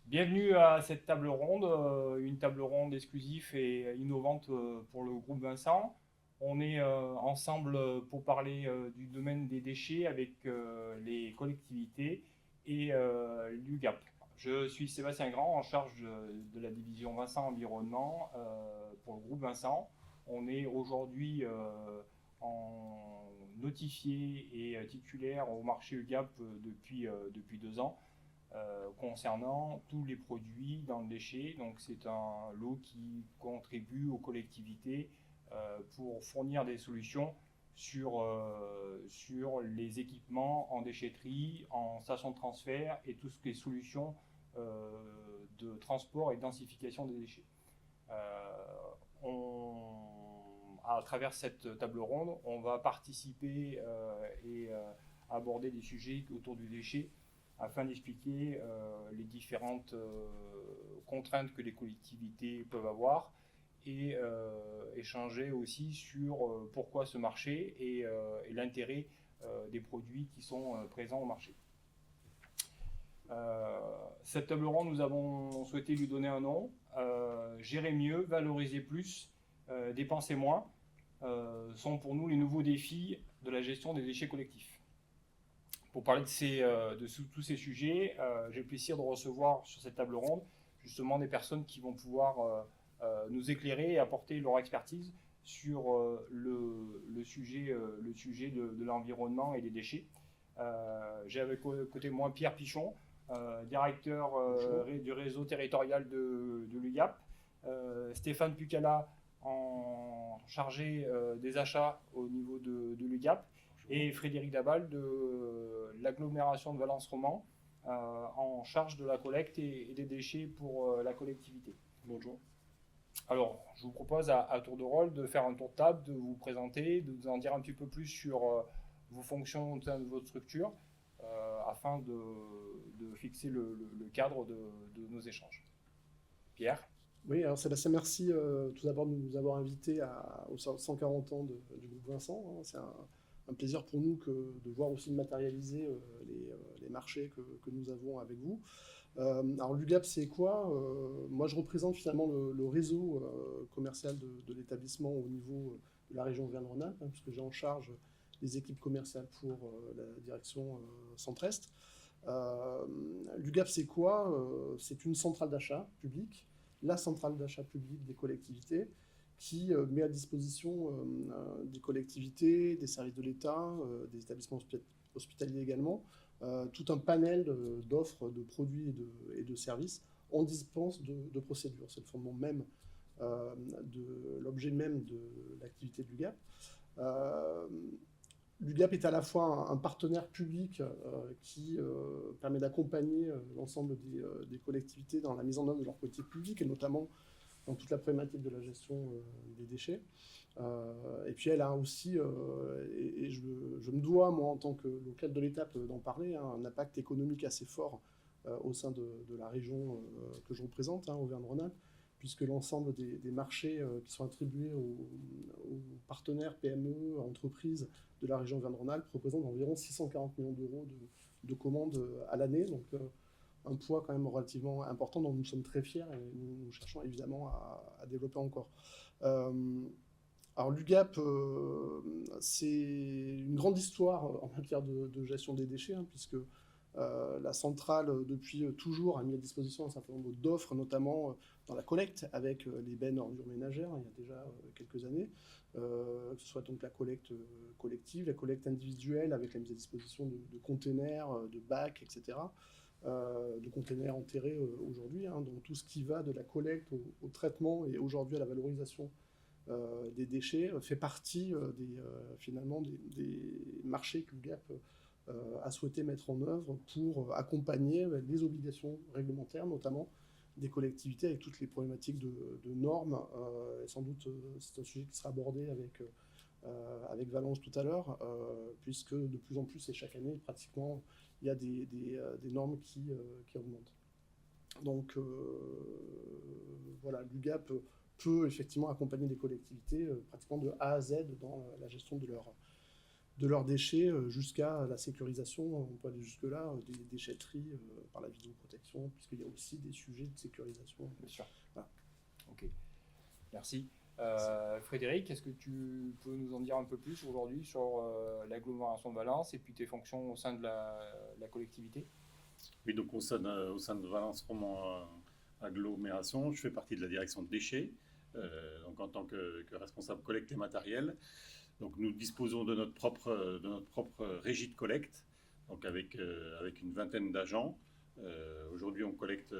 Bienvenue à cette table ronde, une table ronde exclusive et innovante pour le groupe Vincent. On est ensemble pour parler du domaine des déchets avec les collectivités et l'UGAP. Je suis Sébastien Grand, en charge de la division Vincent Environnement pour le groupe Vincent. On est aujourd'hui en notifié et titulaire au marché UGAP depuis 2 ans concernant tous les produits dans le déchet. Donc c'est un lot qui contribue aux collectivités pour fournir des solutions sur les équipements en déchetterie, en station de transfert et tout ce qui est solutions de transport et densification des déchets. À travers cette table ronde, on va participer et aborder des sujets autour du déchet afin d'expliquer les différentes contraintes que les collectivités peuvent avoir et échanger aussi sur pourquoi ce marché et l'intérêt des produits qui sont présents au marché. Cette table ronde, nous avons souhaité lui donner un nom, gérer mieux, valoriser plus, dépenser moins, sont pour nous les nouveaux défis de la gestion des déchets collectifs. Pour parler de tous ces sujets, j'ai le plaisir de recevoir sur cette table ronde justement des personnes qui vont pouvoir nous éclairer et apporter leur expertise sur le sujet de l'environnement et des déchets. J'ai avec côté de moi Pierre Pichon, directeur du réseau territorial de l'UGAP, Stéphane Pucala, en chargé des achats au niveau de l'UGAP, et Frédéric Dabal de l'agglomération de Valence-Roman, en charge de la collecte et des déchets pour la collectivité. Bonjour. Alors, je vous propose à tour de rôle de faire un tour de table, de vous présenter, de vous en dire un petit peu plus sur vos fonctions au sein de votre structure, afin de fixer le cadre de nos échanges. Pierre. Oui, alors Sébastien, merci tout d'abord de nous avoir invités aux 140 ans du groupe Vincent, hein. C'est un plaisir pour nous de voir aussi matérialiser les marchés que nous avons avec vous. Alors l'UGAP, c'est quoi? Moi, je représente finalement le réseau commercial de l'établissement au niveau de la région Auvergne-Rhône-Alpes, hein, puisque j'ai en charge les équipes commerciales pour la direction Centre-Est. L'UGAP, c'est quoi? C'est une centrale d'achat publique, la centrale d'achat publique des collectivités, qui met à disposition des collectivités, des services de l'État, des établissements hospitaliers également, tout un panel d'offres, de produits et de services en dispense de procédures. C'est le fondement même de l'objet même de l'activité de l'UGAP. L'UGAP est à la fois un partenaire public qui permet d'accompagner l'ensemble des collectivités dans la mise en œuvre de leurs politiques publiques, et notamment dans toute la problématique de la gestion des déchets. Et puis elle a aussi, et je me dois, moi, en tant que local de l'Étape, d'en parler, hein, un impact économique assez fort au sein de la région que je représente, hein, Auvergne-Rhône-Alpes, puisque l'ensemble des marchés qui sont attribués aux partenaires PME, entreprises de la région Auvergne-Rhône-Alpes représentent environ 640 millions d'euros de commandes à l'année. Donc un poids quand même relativement important dont nous sommes très fiers et nous cherchons évidemment à développer encore. Alors l'UGAP, c'est une grande histoire en matière de gestion des déchets, hein, puisque la centrale, depuis toujours, a mis à disposition un certain nombre d'offres, notamment dans la collecte avec les bennes ordures ménagères, il y a déjà quelques années, que ce soit donc la collecte collective, la collecte individuelle avec la mise à disposition de containers, de bacs, etc., de containers enterrés aujourd'hui, hein, donc tout ce qui va de la collecte au traitement et aujourd'hui à la valorisation des déchets fait partie finalement des marchés que l'UGAP a souhaité mettre en œuvre pour accompagner les obligations réglementaires, notamment des collectivités avec toutes les problématiques de normes. Et sans doute, c'est un sujet qui sera abordé avec Valence tout à l'heure, puisque de plus en plus et chaque année, pratiquement, il y a des normes qui augmentent. Donc voilà, l'UGAP peut effectivement accompagner les collectivités pratiquement de A à Z dans la gestion de leurs déchets jusqu'à la sécurisation, on peut aller jusque-là, des déchetteries par la vidéoprotection, puisqu'il y a aussi des sujets de sécurisation. Bien sûr. Voilà. Ok, merci. Frédéric, est-ce que tu peux nous en dire un peu plus aujourd'hui sur l'agglomération de Valence et puis tes fonctions au sein de la collectivité? Oui, donc au sein de Valence Romand Agglomération, je fais partie de la direction de déchets, donc en tant que responsable collecte et matériel. Donc nous disposons de notre propre régie de collecte, donc avec une vingtaine d'agents. Aujourd'hui, on collecte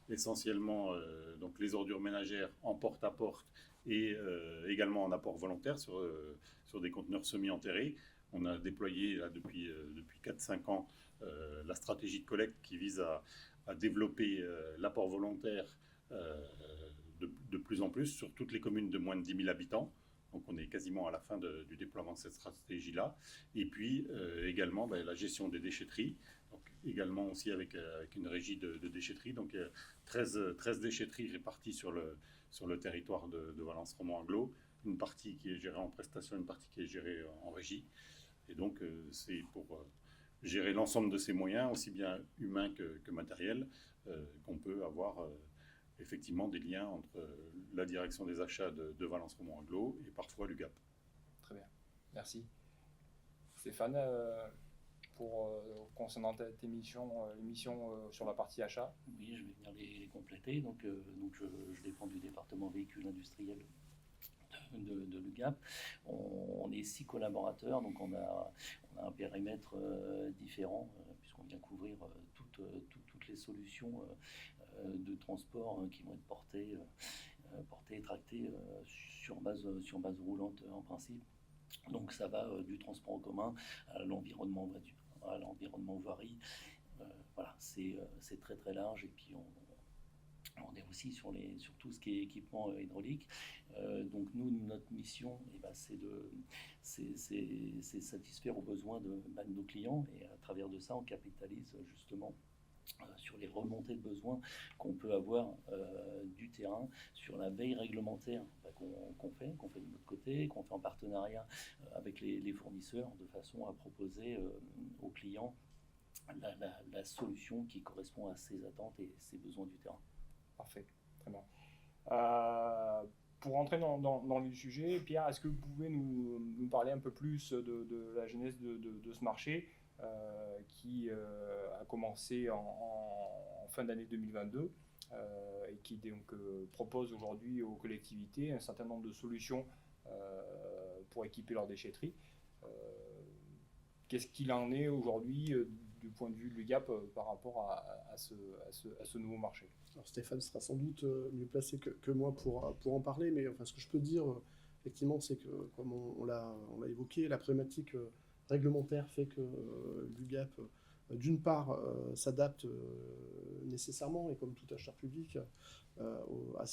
essentiellement donc les ordures ménagères en porte-à-porte et également en apport volontaire sur des conteneurs semi-enterrés. On a déployé là, depuis 4-5 ans la stratégie de collecte qui vise à développer l'apport volontaire de plus en plus sur toutes les communes de moins de 10 000 habitants. Donc on est quasiment à la fin du déploiement de cette stratégie-là. Et puis également la gestion des déchetteries, donc également aussi avec une régie de déchetterie. Donc 13 déchetteries réparties sur le territoire de Valence Romand Agglo, une partie qui est gérée en prestation, une partie qui est gérée en régie. Et donc c'est pour gérer l'ensemble de ces moyens, aussi bien humains que matériels, qu'on peut avoir effectivement des liens entre la direction des achats de Valence Romand Agglo et parfois l'UGAP. Très bien, merci. Stéphane, concernant tes missions, l'émission sur la partie achat. Oui, je vais venir les compléter. Donc je dépends du département véhicule industriel de l'UGAP. On est 6 collaborateurs, donc on a un périmètre différent, puisqu'on vient couvrir toutes les solutions de transport qui vont être portées et tractées sur base roulante en principe. Donc ça va du transport en commun à l'environnement voiture, à l'environnement voirie. Voilà, c'est très très large. Et puis on est aussi sur tout ce qui est équipement hydraulique. Donc notre mission, c'est satisfaire aux besoins de nos clients, et à travers de ça, on capitalise justement sur les remontées de besoins qu'on peut avoir du terrain, sur la veille réglementaire qu'on fait de notre côté, qu'on fait en partenariat avec les fournisseurs, de façon à proposer aux clients la solution qui correspond à ses attentes et ses besoins du terrain. Parfait, très bien. Pour rentrer dans le sujet, Pierre, est-ce que vous pouvez nous parler un peu plus de la genèse de ce marché qui a commencé en fin d'année 2022 et qui donc propose aujourd'hui aux collectivités un certain nombre de solutions pour équiper leurs déchetteries. Qu'est-ce qu'il en est aujourd'hui du point de vue de l'UGAP par rapport à ce nouveau marché? Alors Stéphane sera sans doute mieux placé que moi pour en parler, mais enfin, ce que je peux dire, effectivement, c'est que, comme on l'a évoqué, la problématique réglementaire fait que l'UGAP, d'une part, s'adapte nécessairement, et comme tout acheteur public, à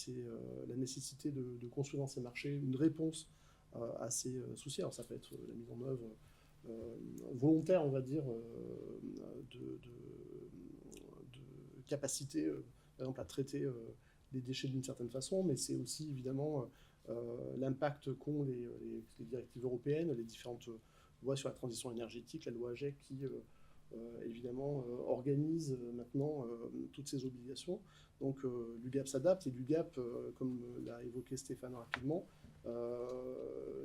la nécessité de construire dans ces marchés une réponse à ces soucis. Alors ça peut être la mise en œuvre volontaire, on va dire, de capacité, par exemple, à traiter les déchets d'une certaine façon, mais c'est aussi évidemment l'impact qu'ont les directives européennes, les différentes lois sur la transition énergétique, la loi AGEC qui évidemment organise maintenant toutes ces obligations. Donc l'UGAP s'adapte, et l'UGAP, comme l'a évoqué Stéphane rapidement,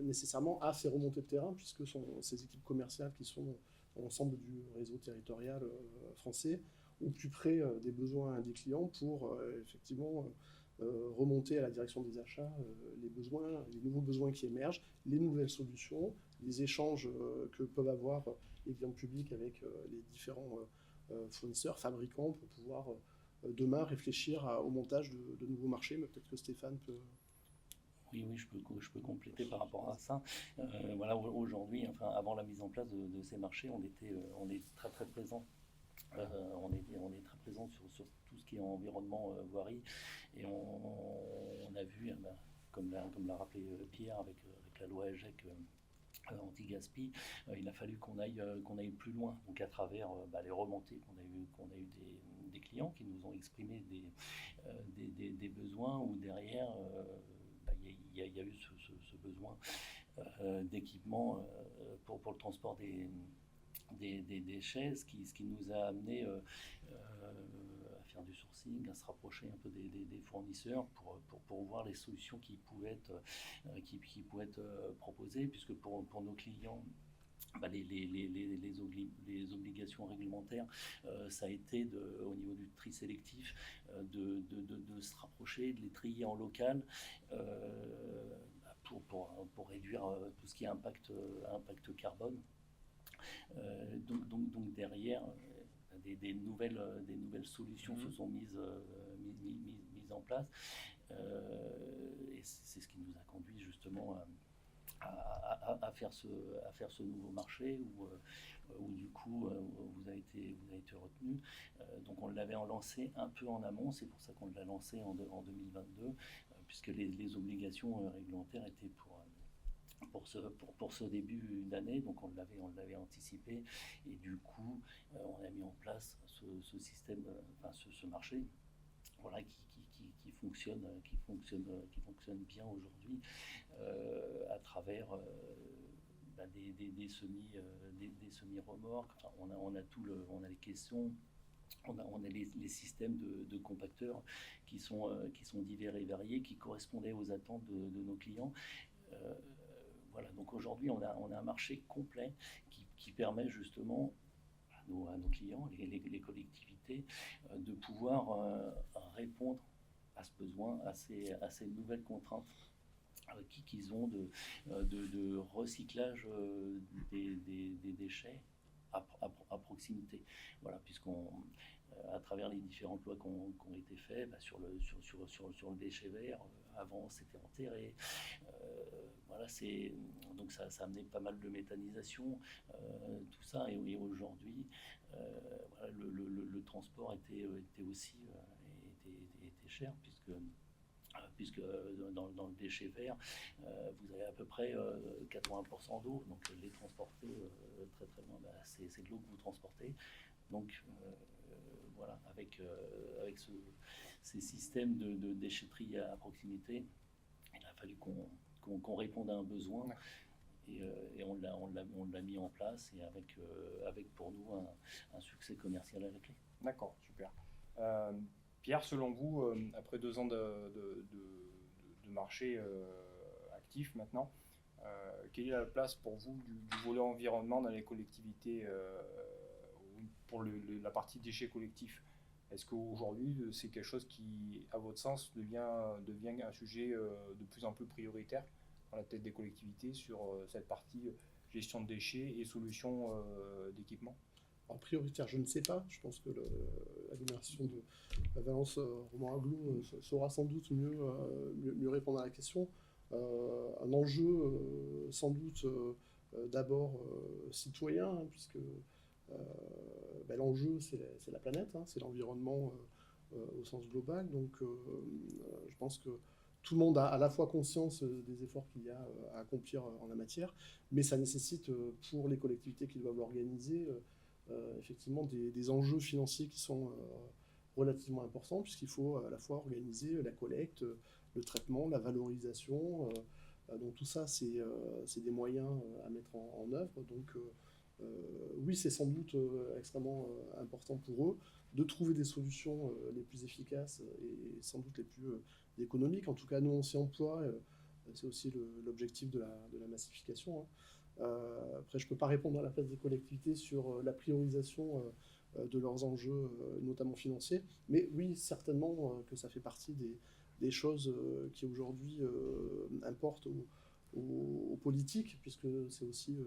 nécessairement a ses remontées de terrain, puisque ces équipes commerciales qui sont dans l'ensemble du réseau territorial français au plus près des besoins des clients pour effectivement remonter à la direction des achats les nouveaux besoins qui émergent, les nouvelles solutions, les échanges que peuvent avoir les clients publics avec les différents fournisseurs, fabricants, pour pouvoir demain réfléchir au montage de nouveaux marchés. Mais peut-être que Stéphane peut... Oui, je peux compléter par rapport à ça. Voilà, aujourd'hui, enfin, avant la mise en place de ces marchés, on est très très présent. On est très présent sur tout ce qui est environnement voirie, et on a vu, comme l'a rappelé Pierre, avec la loi AGEC anti-gaspi, il a fallu qu'on aille plus loin, donc à travers les remontées qu'on a eu des clients qui nous ont exprimé des besoins, où derrière il y a eu ce besoin d'équipements pour le transport des déchets, ce qui nous a amené à faire du sourcing, à se rapprocher un peu des fournisseurs pour voir les solutions qui pouvaient être proposées, puisque pour nos clients, les obligations réglementaires, ça a été au niveau du tri sélectif, de se rapprocher, de les trier en local pour réduire tout ce qui est impact carbone. Donc derrière, des nouvelles solutions se sont mises en place, et c'est ce qui nous a conduit justement à faire ce nouveau marché où du coup vous avez été retenu. Donc on l'avait lancé un peu en amont, c'est pour ça qu'on l'a lancé en 2022, puisque les obligations réglementaires étaient pour ce début d'année, donc on l'avait anticipé, et du coup on a mis en place ce système, ce marché, voilà, qui fonctionne bien aujourd'hui, à travers des semi-remorques. Enfin, on a les caissons, on a les systèmes de compacteurs qui sont divers et variés, qui correspondaient aux attentes de nos clients. Voilà, donc aujourd'hui on a un marché complet qui permet justement à nos clients, les collectivités, de pouvoir répondre à ce besoin, à ces nouvelles contraintes qu'ils ont de recyclage des déchets à proximité. Voilà, à travers les différentes lois qui ont été faites, sur le déchet vert, avant c'était enterré. Voilà, donc ça a amené pas mal de méthanisation, tout ça, et aujourd'hui, voilà, le transport était aussi était cher, puisque dans le déchet vert, vous avez à peu près 80% d'eau, donc les transporter très très loin, c'est de l'eau que vous transportez. Donc voilà, avec ces systèmes de déchetterie à proximité, il a fallu qu'on réponde à un besoin, et on l'a mis en place, et avec pour nous un succès commercial à la clé. D'accord, super. Pierre, selon vous, après 2 ans de marché actif maintenant, quelle est la place pour vous du volet environnement dans les collectivités pour la partie déchets collectifs? Est-ce qu'aujourd'hui, c'est quelque chose qui, à votre sens, devient un sujet de plus en plus prioritaire dans la tête des collectivités sur cette partie gestion de déchets et solutions d'équipement? En prioritaire, je ne sais pas. Je pense que l'agglomération de Valence Romans-Agglo saura sans doute mieux répondre à la question. Un enjeu sans doute d'abord citoyen, puisque l'enjeu c'est la planète, c'est l'environnement au sens global. Donc je pense que tout le monde a à la fois conscience des efforts qu'il y a à accomplir en la matière, mais ça nécessite pour les collectivités qui doivent l'organiser effectivement des enjeux financiers qui sont relativement importants, puisqu'il faut à la fois organiser la collecte, le traitement, la valorisation. Donc tout ça, c'est des moyens à mettre en œuvre. Donc oui, c'est sans doute extrêmement important pour eux de trouver des solutions les plus efficaces et sans doute les plus économiques. En tout cas, nous, on s'y emploie. C'est aussi l'objectif de la massification. Après, je ne peux pas répondre à la place des collectivités sur la priorisation de leurs enjeux, notamment financiers. Mais oui, certainement que ça fait partie des choses qui aujourd'hui importent aux politiques, puisque c'est aussi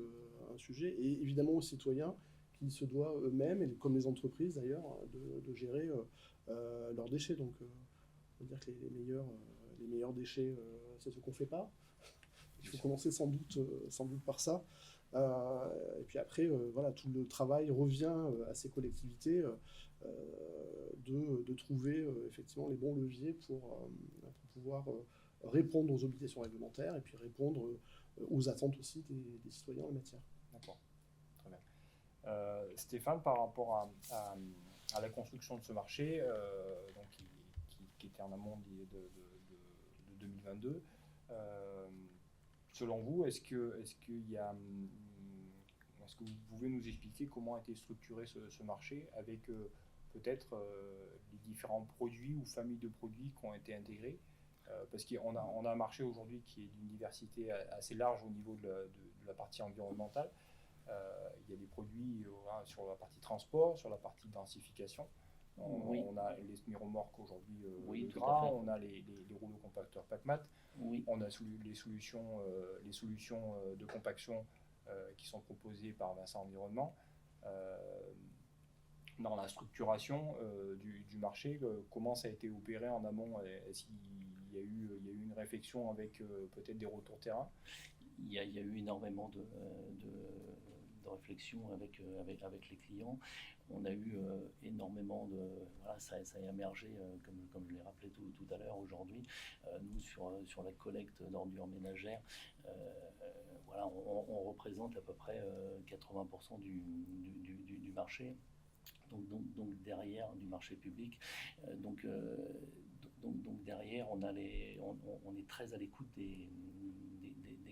un sujet, et évidemment aux citoyens qui se doivent eux-mêmes, et comme les entreprises d'ailleurs, de gérer leurs déchets. Donc, on peut dire que les meilleurs déchets, c'est ce qu'on ne fait pas. Il faut commencer sans doute par ça. Et puis après, voilà, tout le travail revient à ces collectivités de trouver effectivement les bons leviers pour pouvoir répondre aux obligations réglementaires et puis répondre aux attentes aussi des citoyens en la matière. D'accord, très bien. Stéphane, par rapport à la construction de ce marché, donc qui était en amont de 2022, selon vous, est-ce que vous pouvez nous expliquer comment a été structuré ce marché avec peut-être les différents produits ou familles de produits qui ont été intégrés? Parce qu'on a un marché aujourd'hui qui est d'une diversité assez large au niveau de la partie environnementale. Il y a des produits sur la partie transport, sur la partie densification. Oui. On a les semi-remorques aujourd'hui Oui, de tout gras, à fait. on a les rouleaux compacteurs PACMAT, Oui, on a les solutions de compaction qui sont proposées par Vincent Environnement. Dans la structuration du marché, comment ça a été opéré en amont? Est-ce qu'il y a eu une réflexion avec peut-être des retours terrain? il y a eu énormément de réflexion avec les clients. On a eu énormément de... Voilà, ça a émergé, comme je l'ai rappelé tout à l'heure aujourd'hui. Nous, sur la collecte d'ordures ménagères, voilà, on représente à peu près 80% du marché. Donc derrière, du marché public. Donc derrière, on est très à l'écoute des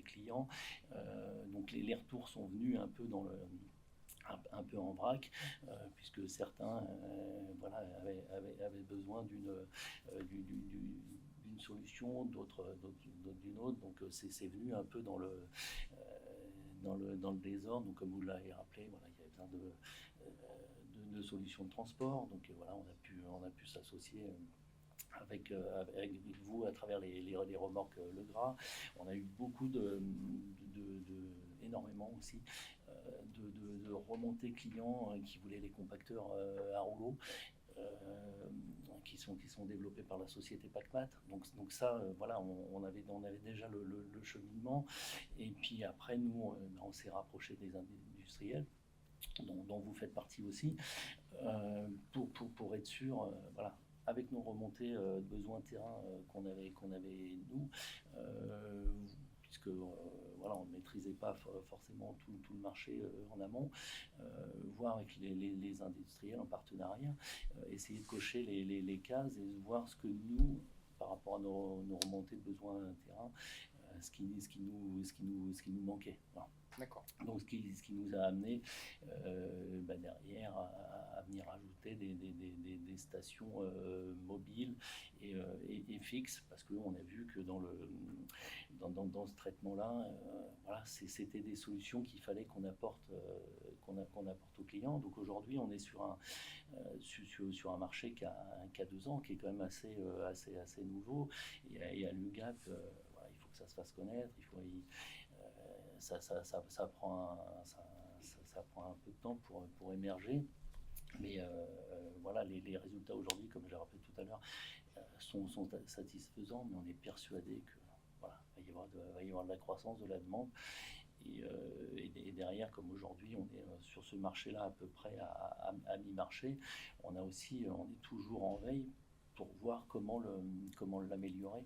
clients. Donc les retours sont venus un peu un peu en vrac, puisque certains voilà, avaient besoin d'une solution, d'autres d'une autre. Donc c'est venu un peu dans le désordre. Donc comme vous l'avez rappelé, voilà, il y avait besoin de solutions de transport. Donc voilà, on a pu s'associer avec vous à travers les remorques Le Gras. On a eu beaucoup énormément aussi de remontées clients qui voulaient les compacteurs à rouleau. Qui sont développés par la société PACMAT. Donc ça, voilà, on avait déjà le cheminement. Et puis après, nous, on s'est rapproché des industriels, dont vous faites partie aussi, pour être sûr, voilà, avec nos remontées de besoins terrain qu'on avait nous, puisque voilà, on ne maîtrisait pas forcément tout le marché en amont, voir avec les industriels en partenariat, essayer de cocher les cases et voir ce que nous, par rapport à nos remontées de besoins terrain, ce qui nous manquait. Voilà. D'accord. Donc ce qui nous a amené derrière à venir ajouter des stations mobiles et fixes, parce qu'on a vu que dans ce traitement-là, voilà, c'était des solutions qu'il fallait qu'on apporte aux clients. Donc aujourd'hui, on est sur un marché qui a 2 ans, qui est quand même assez nouveau. Et à l'UGAP, voilà, il faut que ça se fasse connaître, ça prend un peu de temps pour émerger. Mais voilà, les résultats aujourd'hui, comme je l'ai rappelé tout à l'heure, sont satisfaisants, mais on est persuadé que voilà, va y avoir de la croissance, de la demande. Et derrière, comme aujourd'hui, on est sur ce marché-là à peu près à mi-marché, on est toujours en veille pour voir comment l'améliorer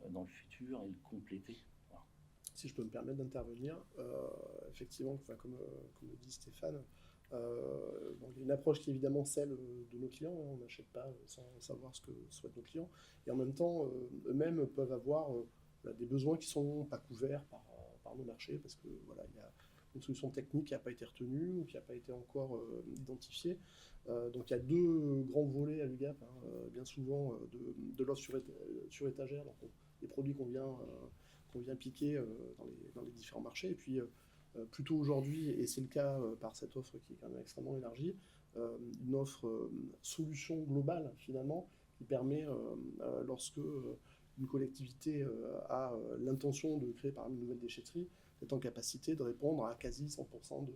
dans le futur et le compléter. Si je peux me permettre d'intervenir, effectivement, comme le dit Stéphane, il y a une approche qui est évidemment celle de nos clients. On n'achète pas sans savoir ce que souhaitent nos clients. Et en même temps, eux-mêmes peuvent avoir des besoins qui ne sont pas couverts par nos marchés, parce que voilà, il y a une solution technique qui n'a pas été retenue ou qui n'a pas été encore identifiée. Donc il y a 2 grands volets à l'UGAP, bien souvent de l'offre sur étagère, donc des produits qu'on vient piquer dans les différents marchés. Et puis plutôt aujourd'hui, et c'est le cas par cette offre qui est quand même extrêmement élargie, une offre solution globale finalement, qui permet, lorsque une collectivité a l'intention de créer par exemple une nouvelle déchetterie, d'être en capacité de répondre à quasi 100%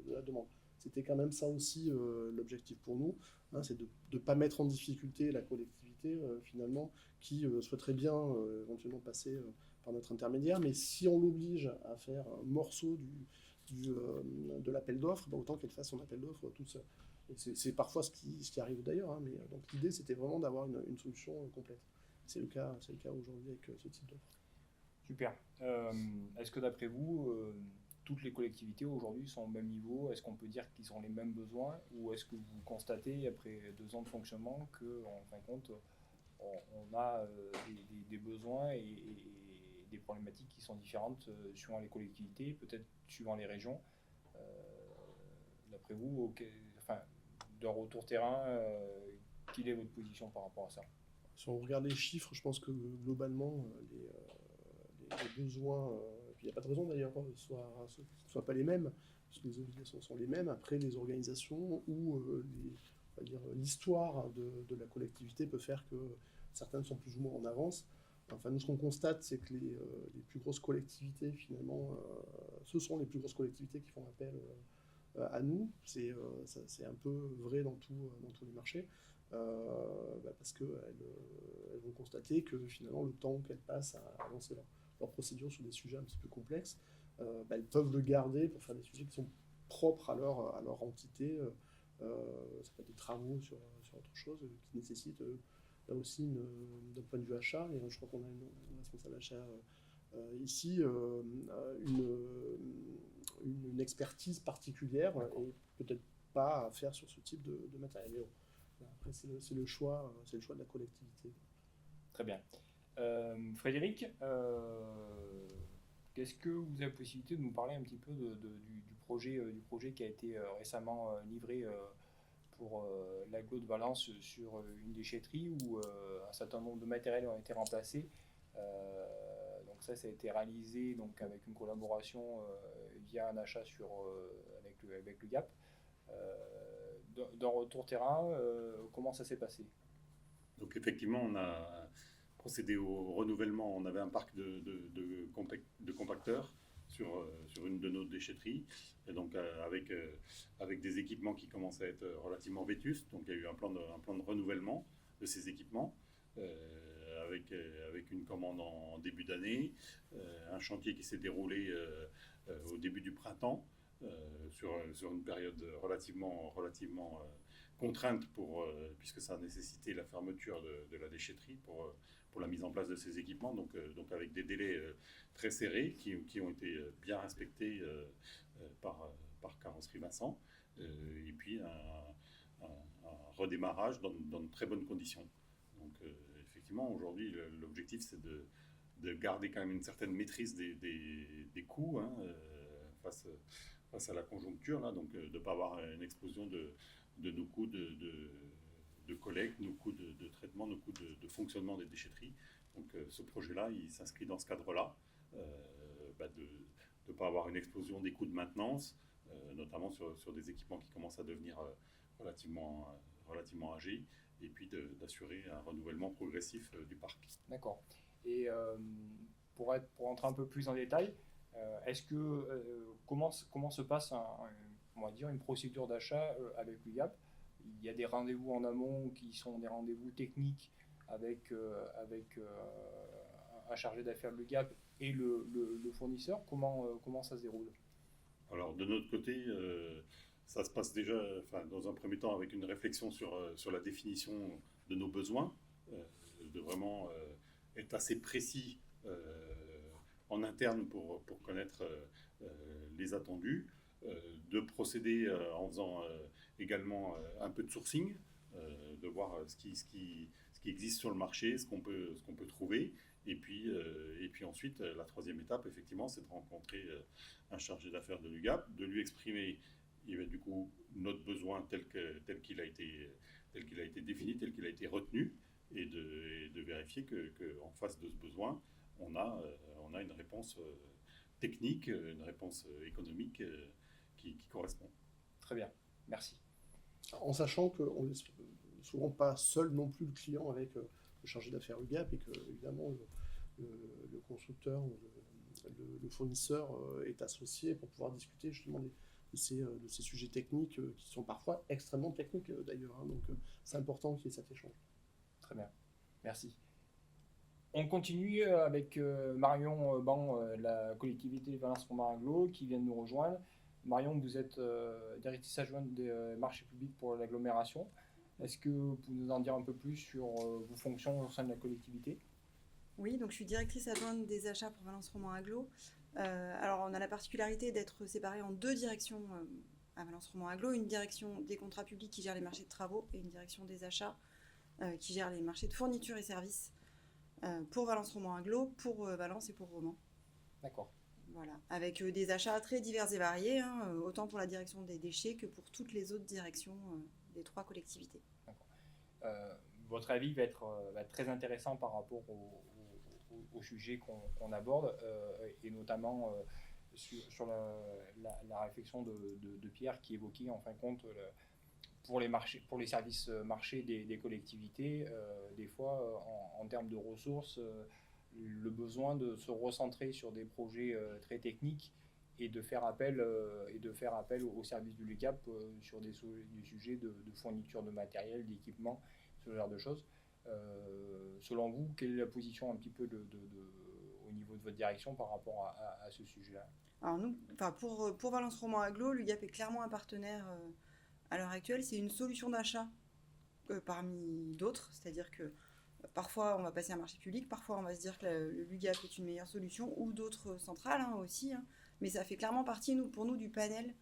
de la demande. C'était quand même ça aussi l'objectif pour nous, c'est de ne pas mettre en difficulté la collectivité finalement, qui souhaiterait bien éventuellement passer par notre intermédiaire, mais si on l'oblige à faire un morceau de l'appel d'offres, autant qu'elle fasse son appel d'offres toute seule. C'est parfois ce qui arrive d'ailleurs, mais donc l'idée c'était vraiment d'avoir une solution complète. C'est le cas aujourd'hui avec ce type d'offre. Super. Est-ce que d'après vous, toutes les collectivités aujourd'hui sont au même niveau? Est-ce qu'on peut dire qu'ils ont les mêmes besoins? Ou est-ce que vous constatez, après 2 ans de fonctionnement, qu'en fin de compte, on a des besoins et des problématiques qui sont différentes suivant les collectivités, peut-être suivant les régions. D'après vous, enfin, de retour terrain, quelle est votre position par rapport à ça? Si on regarde les chiffres, je pense que globalement, les besoins, puis il n'y a pas de raison d'ailleurs, soient pas les mêmes, parce que les obligations sont les mêmes. Après, les organisations ou on va dire, l'histoire de la collectivité peut faire que certaines sont plus ou moins en avance. Enfin, nous, ce qu'on constate, c'est que les plus grosses collectivités, finalement, ce sont les plus grosses collectivités qui font appel à nous. C'est un peu vrai dans tous les marchés. Parce qu'elles vont constater que finalement le temps qu'elles passent à lancer leur procédure sur des sujets un petit peu complexes, elles peuvent le garder pour faire des sujets qui sont propres à leur entité. Ça peut être des travaux sur autre chose qui nécessitent là aussi, d'un point de vue achat, et je crois qu'on a une responsable achat ici, une expertise particulière et peut-être pas à faire sur ce type de matériel. Mais bon, après, c'est le choix de la collectivité. Très bien. Frédéric, est-ce que vous avez la possibilité de nous parler un petit peu du projet qui a été récemment livré pour l'agglo de Valence sur une déchetterie où un certain nombre de matériels ont été remplacés. Donc ça a été réalisé donc, avec une collaboration via un achat avec le GAP. Dans retour terrain, comment ça s'est passé? Donc effectivement, on a procédé au renouvellement. On avait un parc de compacteurs sur une de nos déchetteries, et donc avec des équipements qui commencent à être relativement vétustes. Donc il y a eu un plan de renouvellement de ces équipements, avec une commande en début d'année, un chantier qui s'est déroulé au début du printemps, sur une période relativement contrainte puisque ça a nécessité la fermeture de la déchetterie pour la mise en place de ces équipements, donc avec des délais très serrés qui ont été bien respectés par Carrosserie Vincent, et puis un redémarrage dans de très bonnes conditions. Donc effectivement, aujourd'hui, l'objectif, c'est de garder quand même une certaine maîtrise des coûts, hein, face à la conjoncture, là, donc de ne pas avoir une explosion de nos coûts de collecte, nos coûts de traitement, nos coûts de fonctionnement des déchetteries. Donc ce projet-là, il s'inscrit dans ce cadre-là, de ne pas avoir une explosion des coûts de maintenance, notamment sur des équipements qui commencent à devenir relativement âgés, et puis d'assurer un renouvellement progressif du parc. D'accord. Et pour entrer un peu plus en détail, comment se passe on va dire une procédure d'achat avec l'UGAP? Il y a des rendez-vous en amont qui sont des rendez-vous techniques avec un chargé d'affaires de l'UGAP et le fournisseur. Comment ça se déroule? Alors de notre côté, ça se passe déjà, dans un premier temps, avec une réflexion sur la définition de nos besoins, de vraiment être assez précis en interne pour connaître les attendus, de procéder en faisant également un peu de sourcing, de voir ce qui existe sur le marché, ce qu'on peut trouver, et puis ensuite la troisième étape, effectivement, c'est de rencontrer un chargé d'affaires de l'UGAP, de lui exprimer du coup notre besoin tel qu'il a été défini, tel qu'il a été retenu, et de vérifier qu'en face de ce besoin, on a une réponse technique, une réponse économique qui correspond. Très bien, merci. En sachant qu'on n'est souvent pas seul non plus le client avec le chargé d'affaires UGAP, et que évidemment le constructeur ou le fournisseur est associé pour pouvoir discuter justement de ces sujets techniques qui sont parfois extrêmement techniques d'ailleurs, hein, donc c'est important qu'il y ait cet échange. Très bien, merci. On continue avec Marion Ban, la collectivité Valence-Romain Agglo, qui vient de nous rejoindre. Marion, vous êtes directrice adjointe des marchés publics pour l'agglomération. Est-ce que vous pouvez nous en dire un peu plus sur vos fonctions au sein de la collectivité? Oui, donc je suis directrice adjointe des achats pour Valence-Romain Agglo. Alors on a la particularité d'être séparés en deux directions à Valence-Romain Agglo, une direction des contrats publics qui gère les marchés de travaux et une direction des achats qui gère les marchés de fournitures et services. pour Valence Romand Agglo, pour Valence et pour Romand. D'accord. Voilà, avec des achats très divers et variés, hein, autant pour la direction des déchets que pour toutes les autres directions des 3 collectivités. Votre avis va être très intéressant par rapport au sujet qu'on aborde, et notamment sur la réflexion de Pierre qui évoquait en fin de compte pour les services marchés des collectivités, des fois en termes de ressources, le besoin de se recentrer sur des projets très techniques et de faire appel au service du LUGAP sur des sujets de fourniture de matériel, d'équipement, ce genre de choses. Selon vous, quelle est la position un petit peu au niveau de votre direction par rapport à ce sujet-là? Alors nous, pour Valence Romand Agglo, l'UGAP est clairement un partenaire à l'heure actuelle. C'est une solution d'achat parmi d'autres, c'est-à-dire que parfois on va passer un marché public, parfois on va se dire que l'UGAP est une meilleure solution, ou d'autres centrales aussi, hein. Mais ça fait clairement partie pour nous du panel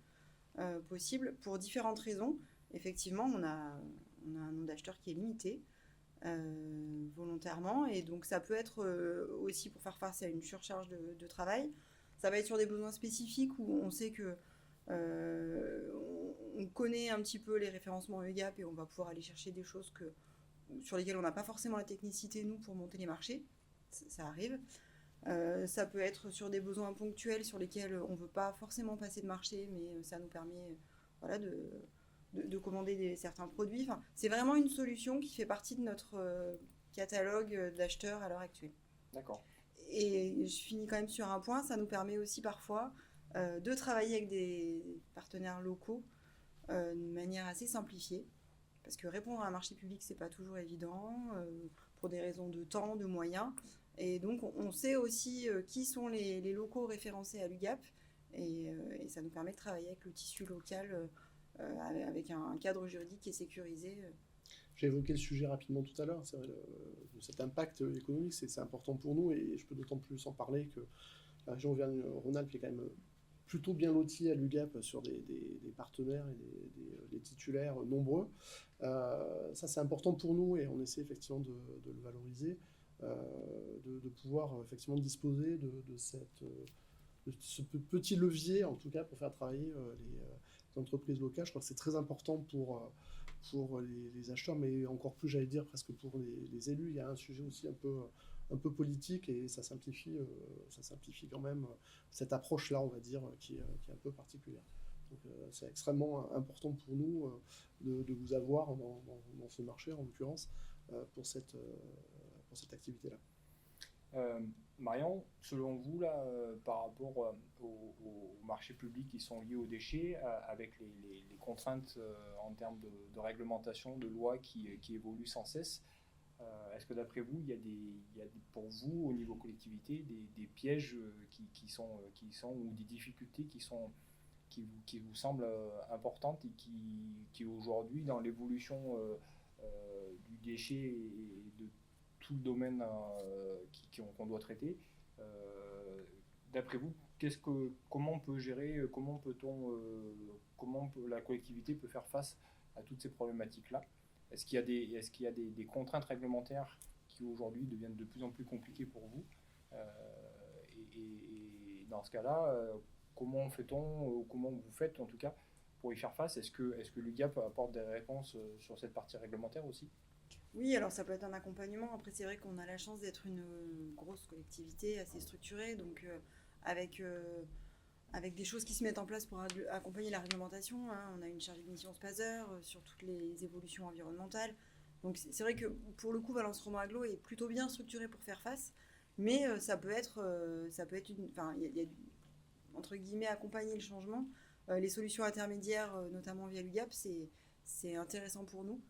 possible pour différentes raisons. Effectivement, on a un nombre d'acheteurs qui est limité. Volontairement, et donc ça peut être aussi pour faire face à une surcharge de travail. Ça va être sur des besoins spécifiques où on sait que on connaît un petit peu les référencements UGAP et on va pouvoir aller chercher des choses sur lesquelles on n'a pas forcément la technicité, nous, pour monter les marchés. Ça arrive. Ça peut être sur des besoins ponctuels sur lesquels on ne veut pas forcément passer de marché, mais ça nous permet de commander certains produits. Enfin, c'est vraiment une solution qui fait partie de notre catalogue d'acheteurs à l'heure actuelle. D'accord. Et je finis quand même sur un point, ça nous permet aussi parfois de travailler avec des partenaires locaux de manière assez simplifiée. Parce que répondre à un marché public, c'est pas toujours évident, pour des raisons de temps, de moyens. Et donc, on sait aussi qui sont les locaux référencés à l'UGAP. Et ça nous permet de travailler avec le tissu local avec un cadre juridique qui est sécurisé. J'ai évoqué le sujet rapidement tout à l'heure, c'est vrai, de cet impact économique, c'est important pour nous, et je peux d'autant plus en parler que la région Auvergne-Rhône-Alpes est quand même plutôt bien lotie à l'UGAP sur des partenaires et des titulaires nombreux. Ça, c'est important pour nous, et on essaie effectivement de le valoriser, de pouvoir effectivement disposer de ce petit levier, en tout cas, pour faire travailler les entreprises locales. Je crois que c'est très important pour les acheteurs, mais encore plus, j'allais dire, presque pour les élus. Il y a un sujet aussi un peu politique, et ça simplifie quand même cette approche-là, on va dire, qui est un peu particulière. Donc c'est extrêmement important pour nous de vous avoir dans ce marché, en l'occurrence, pour cette activité-là. Marion, selon vous, là, par rapport aux marchés publics qui sont liés aux déchets, avec les contraintes en termes de réglementation, de loi qui évoluent sans cesse, est-ce que d'après vous, il y a pour vous, au niveau collectivité, des pièges qui sont, ou des difficultés qui vous semblent importantes et qui aujourd'hui, dans l'évolution du déchet et de tout le domaine qu'on doit traiter, d'après vous, comment on peut gérer, comment la collectivité peut faire face à toutes ces problématiques-là? Est-ce qu'il y a des contraintes réglementaires qui aujourd'hui deviennent de plus en plus compliquées pour vous? Et dans ce cas-là, comment fait-on, ou comment vous faites en tout cas pour y faire face? Est-ce que l'UGAP apporte des réponses sur cette partie réglementaire aussi? Oui, alors ça peut être un accompagnement. Après, c'est vrai qu'on a la chance d'être une grosse collectivité assez structurée, donc avec des choses qui se mettent en place pour accompagner la réglementation, hein. On a une chargée de mission SPASER sur toutes les évolutions environnementales. Donc c'est vrai que pour le coup, Valence Romand Agglo est plutôt bien structurée pour faire face, mais ça peut être il y a entre guillemets accompagner le changement. Les solutions intermédiaires, notamment via l'UGAP, c'est intéressant pour nous.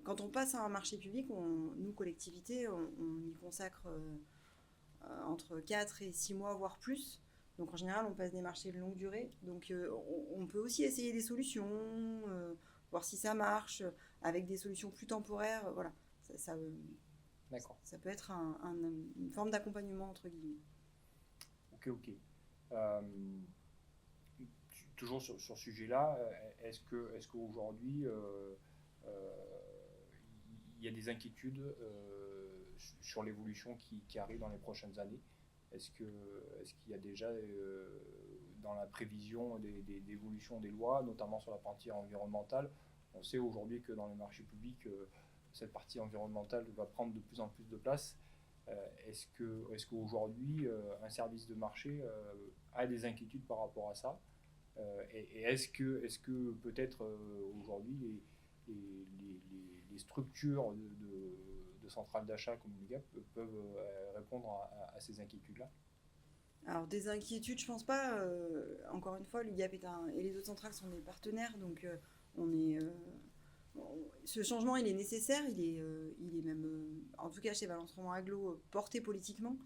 Quand on passe à un marché public, nous, collectivités, on y consacre entre 4 et 6 mois, voire plus. Donc en général, on passe des marchés de longue durée. Donc on peut aussi essayer des solutions, voir si ça marche, avec des solutions plus temporaires. Voilà, D'accord. Ça peut être une forme d'accompagnement, entre guillemets. Ok. Toujours sur ce sujet-là, est-ce qu'aujourd'hui, il y a des inquiétudes sur l'évolution qui arrive dans les prochaines années. Est-ce qu'il y a déjà dans la prévision d'évolution des lois, notamment sur la partie environnementale? On sait aujourd'hui que dans les marchés publics, cette partie environnementale va prendre de plus en plus de place. Est-ce qu'aujourd'hui, un service de marché a des inquiétudes par rapport à ça? Et est-ce que peut-être aujourd'hui les structures de centrales d'achat comme l'UGAP peuvent répondre à ces inquiétudes-là? Alors des inquiétudes, je pense pas. Encore une fois, l'UGAP et les autres centrales sont des partenaires, donc ce changement, il est nécessaire, il est même, en tout cas chez Valence Roman Agglo, porté politiquement.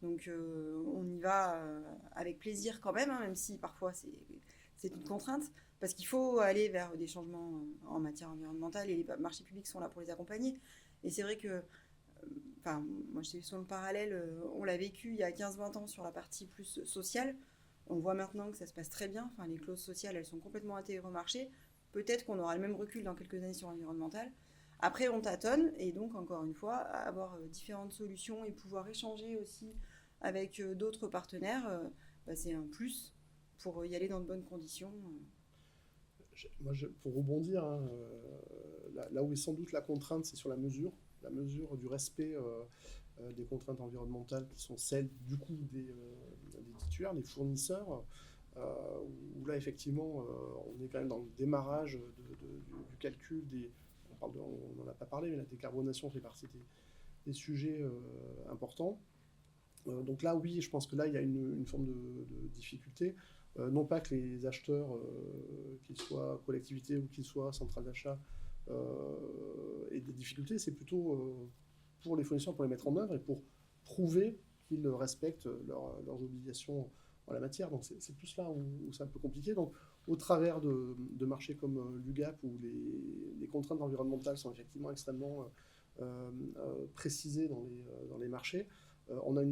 Donc on y va avec plaisir quand même, hein, même si parfois c'est une contrainte, parce qu'il faut aller vers des changements en matière environnementale et les marchés publics sont là pour les accompagner. Et c'est vrai que, moi je suis sur le parallèle, on l'a vécu il y a 15-20 ans sur la partie plus sociale. On voit maintenant que ça se passe très bien, les clauses sociales, elles sont complètement intégrées au marché. Peut-être qu'on aura le même recul dans quelques années sur l'environnemental. Après, on tâtonne, et donc, encore une fois, avoir différentes solutions et pouvoir échanger aussi avec d'autres partenaires, c'est un plus pour y aller dans de bonnes conditions. Pour rebondir, hein, là où est sans doute la contrainte, c'est sur la mesure du respect des contraintes environnementales qui sont celles du coup des titulaires, des fournisseurs, où là effectivement on est quand même dans le démarrage du calcul on n'en a pas parlé, mais la décarbonation fait partie des sujets importants. Donc là oui, je pense que là il y a une forme de difficulté. Non pas que les acheteurs, qu'ils soient collectivités ou qu'ils soient centrales d'achat, aient des difficultés, c'est plutôt pour les fournisseurs, pour les mettre en œuvre et pour prouver qu'ils respectent leurs obligations en la matière. Donc c'est plus là où c'est un peu compliqué. Donc au travers de marchés comme l'UGAP, où les contraintes environnementales sont effectivement extrêmement précisées dans les marchés, on a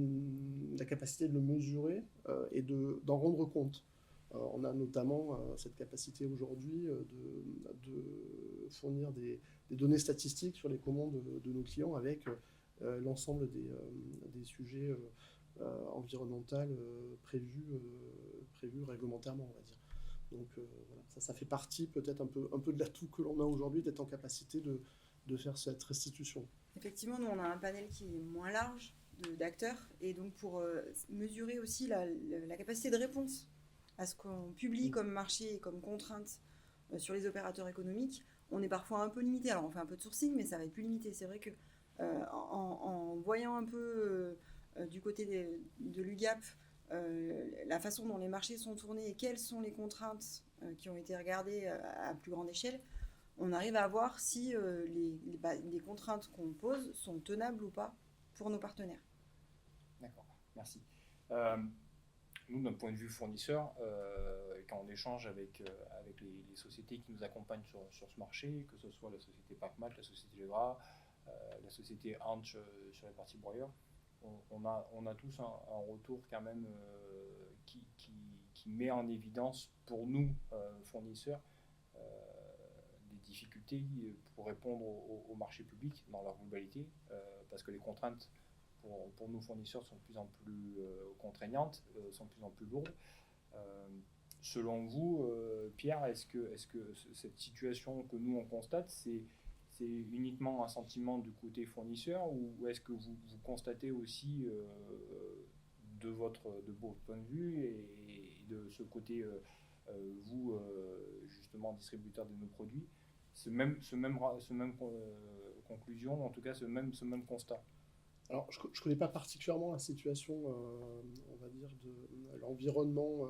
la capacité de le mesurer et d'en rendre compte. On a notamment cette capacité aujourd'hui de fournir des données statistiques sur les commandes de nos clients avec l'ensemble des sujets environnementaux prévus réglementairement, on va dire. Donc voilà, ça fait partie peut-être un peu de l'atout que l'on a aujourd'hui, d'être en capacité de faire cette restitution. Effectivement, nous on a un panel qui est moins large d'acteurs, et donc pour mesurer aussi la capacité de réponse à ce qu'on publie comme marché et comme contrainte sur les opérateurs économiques, on est parfois un peu limité. Alors on fait un peu de sourcing, mais ça va être plus limité. C'est vrai que en voyant un peu du côté de l'UGAP la façon dont les marchés sont tournés et quelles sont les contraintes qui ont été regardées à plus grande échelle, on arrive à voir si les contraintes qu'on pose sont tenables ou pas pour nos partenaires. D'accord, merci. Nous, d'un point de vue fournisseur, quand on échange avec les sociétés qui nous accompagnent sur ce marché, que ce soit la société PacMat, la société Levra, la société Hanch sur la partie broyeur, on a tous un retour quand même qui met en évidence pour nous, fournisseurs, des difficultés pour répondre au marché public dans leur globalité, parce que les contraintes pour nos fournisseurs sont de plus en plus contraignantes, sont de plus en plus lourdes. Selon vous, Pierre, est-ce que cette situation que nous on constate, c'est uniquement un sentiment du côté fournisseur, ou est-ce que vous constatez aussi de votre point de vue et de ce côté, vous, justement, distributeur de nos produits, ce même conclusion, en tout cas ce même constat? Alors, je ne connais pas particulièrement la situation, on va dire, de l'environnement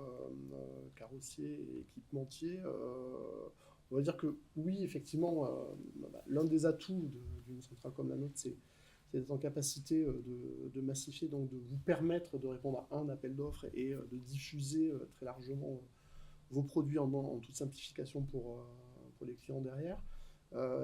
carrossier et équipementier. On va dire que oui, effectivement, l'un des atouts d'une centrale comme la nôtre, c'est d'être en capacité de massifier, donc de vous permettre de répondre à un appel d'offres et de diffuser très largement vos produits en toute simplification pour les clients derrière.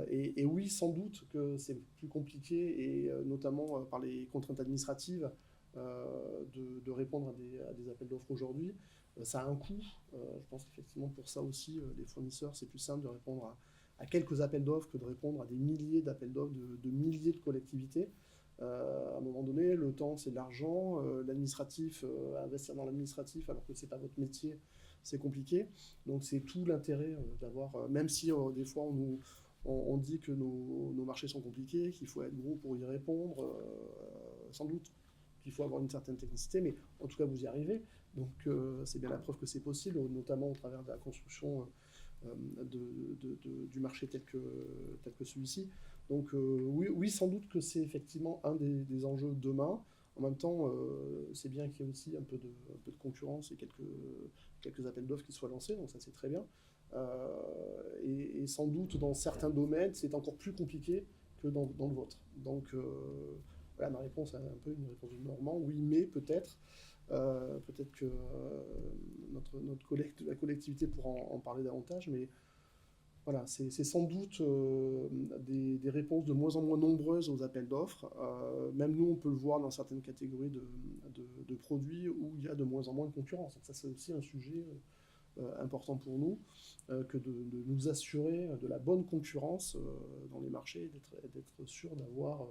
Et oui, sans doute que c'est plus compliqué, et notamment par les contraintes administratives, de répondre à des appels d'offres aujourd'hui. Ça a un coût. Je pense qu'effectivement, pour ça aussi, les fournisseurs, c'est plus simple de répondre à quelques appels d'offres que de répondre à des milliers d'appels d'offres de milliers de collectivités. À un moment donné, le temps, c'est de l'argent, l'administratif, investir dans l'administratif alors que c'est pas votre métier, c'est compliqué. Donc c'est tout l'intérêt d'avoir, même si des fois on dit que nos marchés sont compliqués, qu'il faut être gros pour y répondre, sans doute qu'il faut avoir une certaine technicité, mais en tout cas vous y arrivez. Donc c'est bien la preuve que c'est possible, notamment au travers de la construction du marché tel que celui-ci. Donc oui, sans doute que c'est effectivement un des enjeux de demain. En même temps, c'est bien qu'il y ait aussi un peu de concurrence et quelques appels d'offres qui soient lancés, donc ça c'est très bien. Et sans doute dans certains domaines, c'est encore plus compliqué que dans le vôtre. Donc voilà, ma réponse est un peu une réponse de Normand. Oui, mais peut-être. Peut-être que la collectivité pourra en parler davantage, mais voilà, c'est sans doute des réponses de moins en moins nombreuses aux appels d'offres. Même nous, on peut le voir dans certaines catégories de produits où il y a de moins en moins de concurrence. Donc ça, c'est aussi un sujet important pour nous, que de nous assurer de la bonne concurrence dans les marchés, d'être sûr d'avoir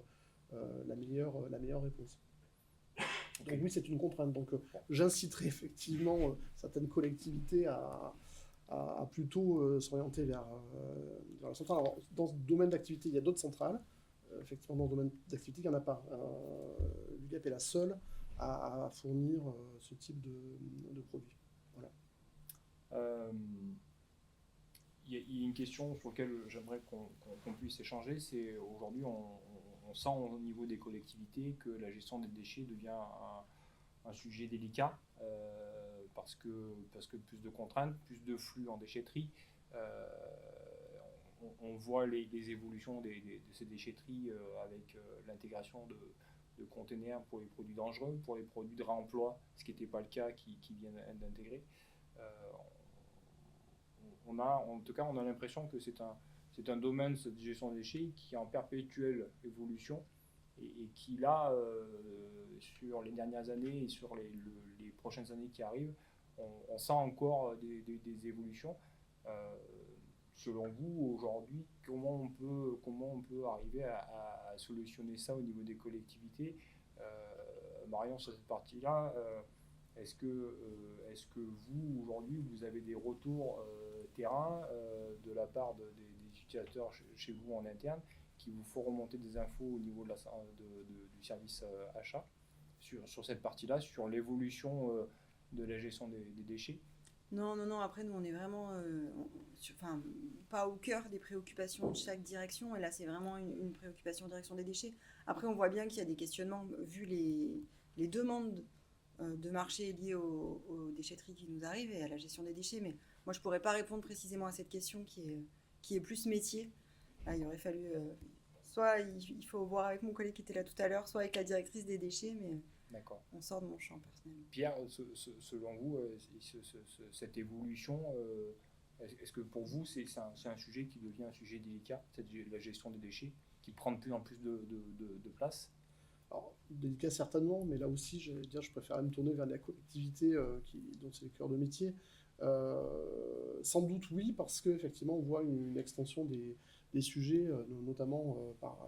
la meilleure réponse. Donc oui, c'est une contrainte. Donc j'inciterai effectivement certaines collectivités à plutôt s'orienter vers la centrale. Alors, dans ce domaine d'activité, il y a d'autres centrales. Effectivement, dans ce domaine d'activité, il n'y en a pas. L'UGAP est la seule à fournir ce type de produit. Voilà. Il y a une question sur laquelle j'aimerais qu'on puisse échanger, c'est aujourd'hui on sent au niveau des collectivités que la gestion des déchets devient un sujet délicat parce que plus de contraintes, plus de flux en déchetterie. On voit les évolutions de ces déchetteries avec l'intégration de containers pour les produits dangereux, pour les produits de réemploi, ce qui n'était pas le cas qui viennent d'intégrer. En tout cas, on a l'impression que c'est un domaine, cette gestion des déchets, qui est en perpétuelle évolution et qui, là, sur les dernières années et sur les prochaines années qui arrivent, on sent encore des évolutions. Selon vous, aujourd'hui, comment on peut arriver à solutionner ça au niveau des collectivités? Marion, sur cette partie-là, est-ce que vous, aujourd'hui, vous avez des retours terrain de la part des utilisateurs chez vous en interne qui vous font remonter des infos au niveau du service achat sur cette partie-là, sur l'évolution de la gestion des déchets? Non. Après, nous, on est vraiment pas au cœur des préoccupations de chaque direction. Et là, c'est vraiment une préoccupation direction des déchets. Après, on voit bien qu'il y a des questionnements, vu les demandes de marché liées aux déchetteries qui nous arrivent et à la gestion des déchets. Mais moi, je ne pourrais pas répondre précisément à cette question qui est plus métier. Là, il aurait fallu... soit il faut voir avec mon collègue qui était là tout à l'heure, soit avec la directrice des déchets, mais D'accord. On sort de mon champ personnellement. Pierre, selon vous, cette évolution, est-ce que pour vous, c'est un sujet qui devient un sujet délicat, la gestion des déchets, qui prend de plus en plus de place? Alors, délicat certainement, mais là aussi, je préfère me tourner vers la collectivité dont c'est le cœur de métier. Sans doute oui, parce qu'effectivement, on voit une extension des sujets, notamment par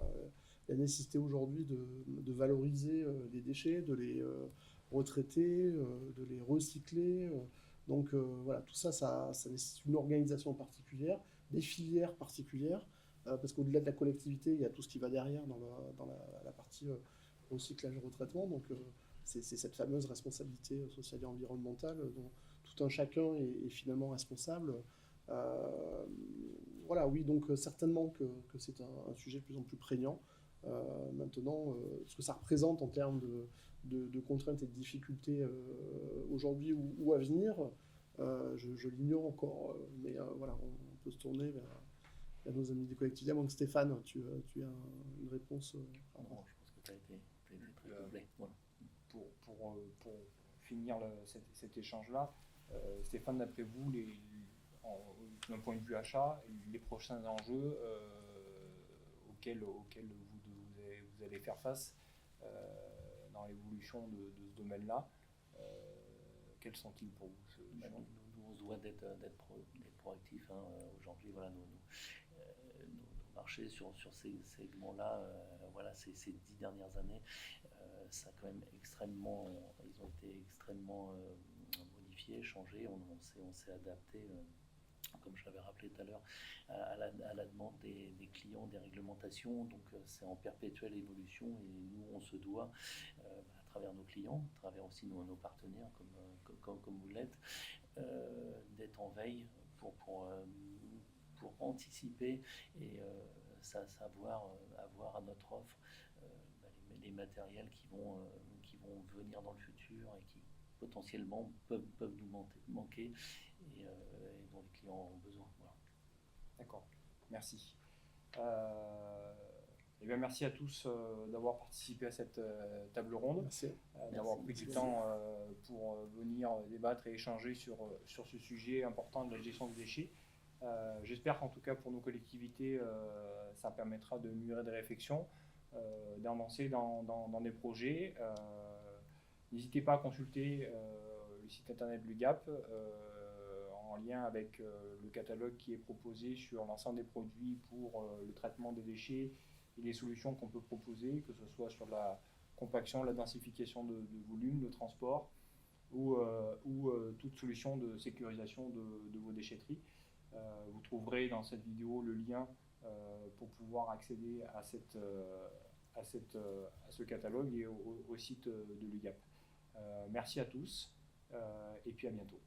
la nécessité aujourd'hui de valoriser les déchets, de les retraiter, de les recycler. Donc voilà, tout ça, ça nécessite une organisation particulière, des filières particulières, parce qu'au-delà de la collectivité, il y a tout ce qui va derrière dans la partie recyclage et retraitement. Donc c'est cette fameuse responsabilité sociale et environnementale dont tout un chacun est finalement responsable. Voilà, oui, donc certainement que c'est un sujet de plus en plus prégnant. Maintenant, ce que ça représente en termes de contraintes et de difficultés aujourd'hui ou à venir, je l'ignore encore. Mais voilà, on peut se tourner vers nos amis des collectivités. Donc Stéphane, tu as une réponse Non, je pense que tu as été très complet. Voilà. Pour finir cet échange-là, Stéphane, d'après vous, d'un point de vue achat, les prochains enjeux auxquels vous allez faire face dans l'évolution de ce domaine-là, quels sont-ils pour vous? Nous, on se doit d'être proactifs. Aujourd'hui, voilà, marché sur ces segments-là, voilà, ces 10 dernières années, ça a quand même ils ont été extrêmement modifiés, changés. On s'est adapté, comme je l'avais rappelé tout à l'heure, à la demande des clients, des réglementations. Donc c'est en perpétuelle évolution et nous, on se doit, à travers nos clients, à travers aussi nos partenaires, comme vous l'êtes, d'être en veille pour anticiper et savoir avoir à notre offre les matériels qui vont venir dans le futur et qui potentiellement peuvent nous manquer et dont les clients ont besoin. Voilà. D'accord, merci. Eh bien, merci à tous d'avoir participé à cette table ronde, Merci. d'avoir pris Merci. du temps pour venir débattre et échanger sur ce sujet important de la gestion des déchets. J'espère qu'en tout cas pour nos collectivités, ça permettra de mûrir des réflexions, d'avancer dans des projets. N'hésitez pas à consulter le site internet de l'UGAP en lien avec le catalogue qui est proposé sur l'ensemble des produits pour le traitement des déchets et les solutions qu'on peut proposer, que ce soit sur la compaction, la densification de volume, le transport ou toute solution de sécurisation de vos déchetteries. Vous trouverez dans cette vidéo le lien pour pouvoir accéder à ce catalogue et au site de l'UGAP. Merci à tous et puis à bientôt.